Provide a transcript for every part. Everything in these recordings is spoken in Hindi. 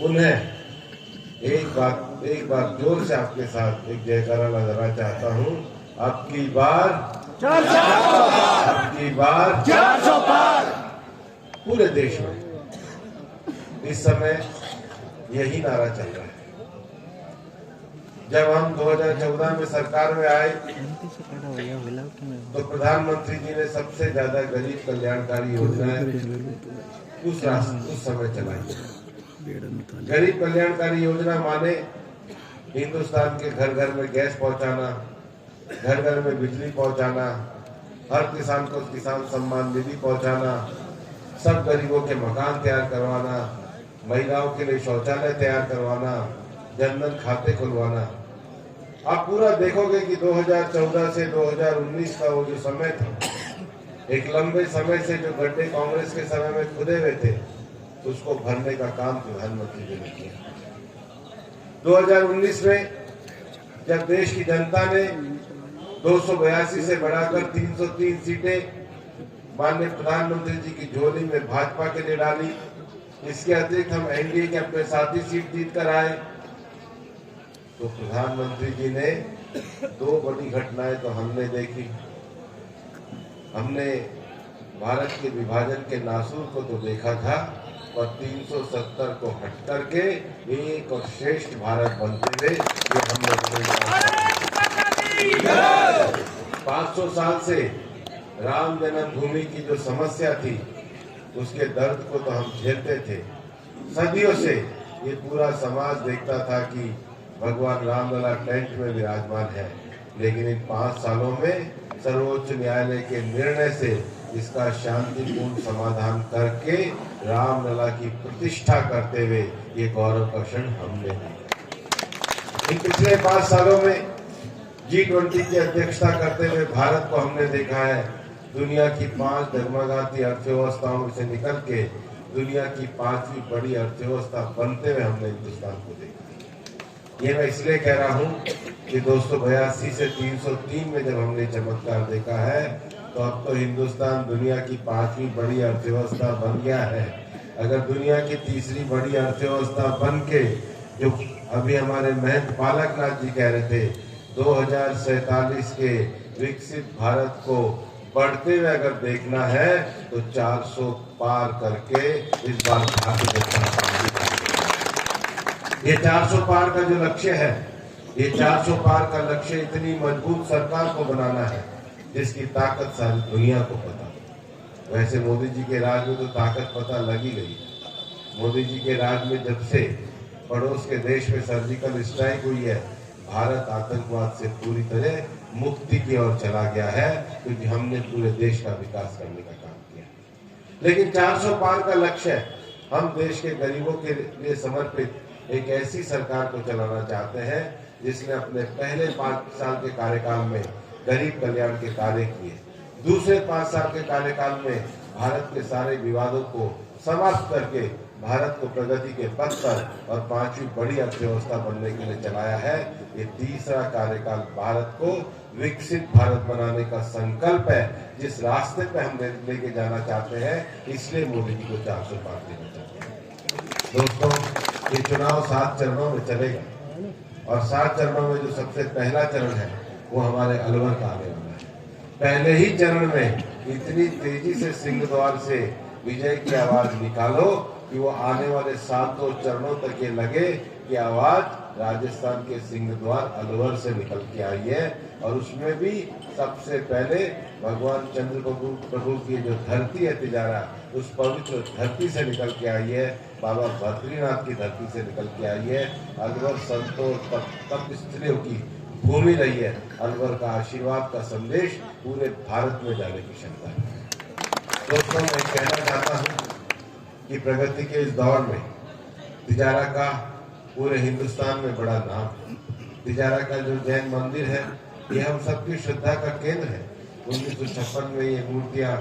पुनः एक बार जोर से आपके साथ एक जयकारा लगाना चाहता हूँ। अब की बार 400 पार पूरे देश में इस समय यही नारा चल रहा है। जब हम 2014 में सरकार में आए तो प्रधानमंत्री जी ने सबसे ज्यादा गरीब कल्याणकारी योजनाएं उस समय चलाई। गरीब कल्याणकारी योजना माने हिंदुस्तान के घर घर में गैस पहुंचाना, घर घर में बिजली पहुंचाना, हर किसान को किसान सम्मान निधि पहुंचाना, सब गरीबों के मकान तैयार करवाना, महिलाओं के लिए शौचालय तैयार करवाना, जनधन खाते खुलवाना। आप पूरा देखोगे कि 2014 से 2019 का वो जो समय था, एक लंबे समय से जो गड्ढे कांग्रेस के समय में खुदे हुए थे, उसको भरने का काम प्रधानमंत्री जी ने किया। 2019 में जब देश की जनता ने 282 से बढ़ाकर 303 सीटें माननीय प्रधानमंत्री जी की झोली में भाजपा के लिए डाली, इसके अतिरिक्त हम एनडीए के अपने साथी सीट जीत कर आए, तो प्रधानमंत्री जी ने दो बड़ी घटनाएं तो हमने देखी। हमने भारत के विभाजन के नासूर को तो देखा था, और 370 को हट करके एक और श्रेष्ठ भारत बनते हुए ये हमने 500 साल से राम जन्मभूमि की जो समस्या थी, उसके दर्द को तो हम झेलते थे। सदियों से ये पूरा समाज देखता था कि भगवान रामलला टेंट में विराजमान है, लेकिन इन 5 सालों में सर्वोच्च न्यायालय के निर्णय से इसका शांतिपूर्ण समाधान करके रामलला की प्रतिष्ठा करते हुए ये गौरव का क्षण हमने इन पिछले 5 सालों में G20 की अध्यक्षता करते हुए भारत को हमने देखा है दुनिया की 5 डगमगाती अर्थव्यवस्थाओं से निकल के दुनिया की 5वीं बड़ी अर्थव्यवस्था बनते हुए हमने हिंदुस्तान को देखा। ये मैं इसलिए कह रहा हूँ कि 282 से 303 में जब हमने चमत्कार देखा है, तो अब तो हिंदुस्तान दुनिया की 5वीं बड़ी अर्थव्यवस्था बन गया है। अगर दुनिया की तीसरी बड़ी अर्थव्यवस्था बन के, जो अभी हमारे महंत पालक नाथ जी कह रहे थे, 2047 के विकसित भारत को बढ़ते हुए अगर देखना है तो 400 पार करके इस बार ये 400 पार का जो लक्ष्य है, ये 400 पार का लक्ष्य इतनी मजबूत सरकार को बनाना है जिसकी ताकत सारी दुनिया को पता हो। वैसे मोदी जी के राज में तो ताकत पता लगी गई। मोदी जी के राज में जब से पड़ोस के देश में सर्जिकल स्ट्राइक हुई है, भारत आतंकवाद से पूरी तरह मुक्ति की ओर चला गया है, क्योंकि हमने पूरे देश का विकास करने का काम किया। लेकिन 400 पार का लक्ष्य है, हम देश के गरीबों के लिए समर्पित एक ऐसी सरकार को चलाना चाहते हैं जिसने अपने पहले 5 साल के कार्यकाल में गरीब कल्याण के कार्य किए, दूसरे 5 साल के कार्यकाल में भारत के सारे विवादों को समाप्त करके भारत को प्रगति के पथ पर और 5वीं बड़ी अर्थव्यवस्था बनने के लिए चलाया है। ये तीसरा कार्यकाल भारत को विकसित भारत बनाने का संकल्प है, जिस रास्ते पे हम लेके जाना चाहते हैं, इसलिए मोदी जी को 400 पार देना चाहते हैं। दोस्तों, ये चुनाव 7 चरणों में चलेगा, और 7 चरणों में जो सबसे पहला चरण है वो हमारे अलवर का आने वाला है। पहले ही चरण में इतनी तेजी से सिंहद्वार से विजय की आवाज निकालो कि वो आने वाले 7 चरणों तक ये लगे कि आवाज राजस्थान के सिंहद्वार अलवर से निकल के आई है, और उसमें भी सबसे पहले भगवान चंद्र प्रभु की जो धरती है तिजारा, उस पवित्र धरती से निकल के आई है, बाबा बद्रीनाथ की धरती से निकल के आई है। अलवर संतों तप स्त्रियों की भूमि रही है। अलवर का आशीर्वाद का संदेश पूरे भारत में जाने की क्षमता है। दोस्तों, मैं कहना चाहता हूँ कि प्रगति के इस दौर में तिजारा का पूरे हिंदुस्तान में बड़ा नाम है। तिजारा का जो जैन मंदिर है, ये हम सबकी श्रद्धा का केंद्र है। 1956 में ये मूर्तियां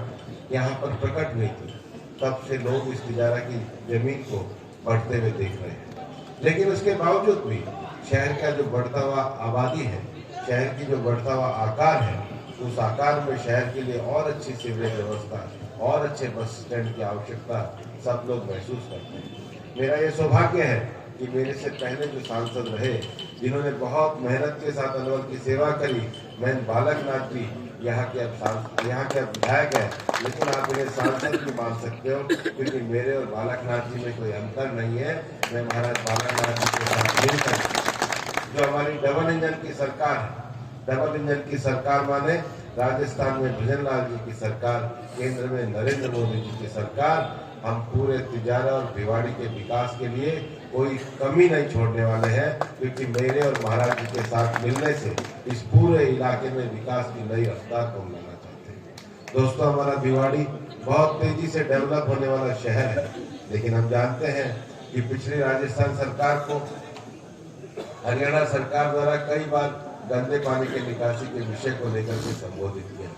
यहाँ पर प्रकट हुई थी, तब से लोग इस तिजारा की जमीन को बढ़ते हुए देख रहे हैं। लेकिन उसके बावजूद भी शहर का जो बढ़ता हुआ आबादी है, शहर की जो बढ़ता हुआ आकार है, उस आकार में शहर के लिए और अच्छी सीवरेज व्यवस्था और अच्छे बस स्टैंड की आवश्यकता सब लोग महसूस करते हैं। मेरा ये सौभाग्य है कि मेरे से पहले जो सांसद रहे, जिन्होंने बहुत मेहनत के साथ अलवर की सेवा करी, मैं बालक नाथ जी यहाँ के अब विधायक है, लेकिन आप इन्हें सांसद भी मान सकते हो, क्योंकि मेरे और बालक नाथ जी में कोई अंतर नहीं है। मैं महाराज बालक नाथ जी के साथ मिलकर जो हमारी डबल इंजन की सरकार माने राजस्थान में भजन लाल जी की सरकार, केंद्र में नरेंद्र मोदी जी की सरकार, हम पूरे तिजारा और भिवाड़ी के विकास के लिए कोई कमी नहीं छोड़ने वाले हैं, क्योंकि मेरे और महाराज जी के साथ मिलने से इस पूरे इलाके में विकास की नई रफ्तार को हम लाना चाहते हैं। दोस्तों, हमारा भिवाड़ी बहुत तेजी से डेवलप होने वाला शहर है, लेकिन हम जानते हैं कि पिछली राजस्थान सरकार को हरियाणा सरकार द्वारा कई बार गंदे पानी के निकासी के विषय को लेकर के संबोधित किया,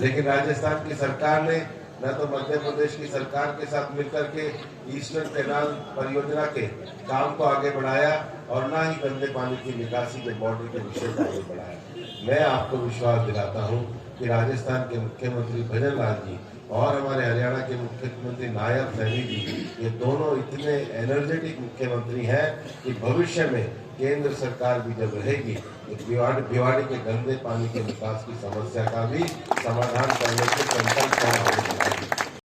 लेकिन राजस्थान की सरकार ने न तो मध्य प्रदेश की सरकार के साथ मिलकर के ईस्टर्न कैनाल परियोजना के काम को आगे बढ़ाया और न ही गंदे पानी की निकासी के बॉर्डर के विषय को आगे बढ़ाया। मैं आपको विश्वास दिलाता हूं कि राजस्थान के मुख्यमंत्री भजन लाल जी और हमारे हरियाणा के मुख्यमंत्री नायब सैनी जी, ये दोनों इतने एनर्जेटिक मुख्यमंत्री हैं कि भविष्य में केंद्र सरकार भी जब रहेगी तो भिवाड़ी के गंदे पानी के निकास की समस्या का भी समाधान करने के संकल्प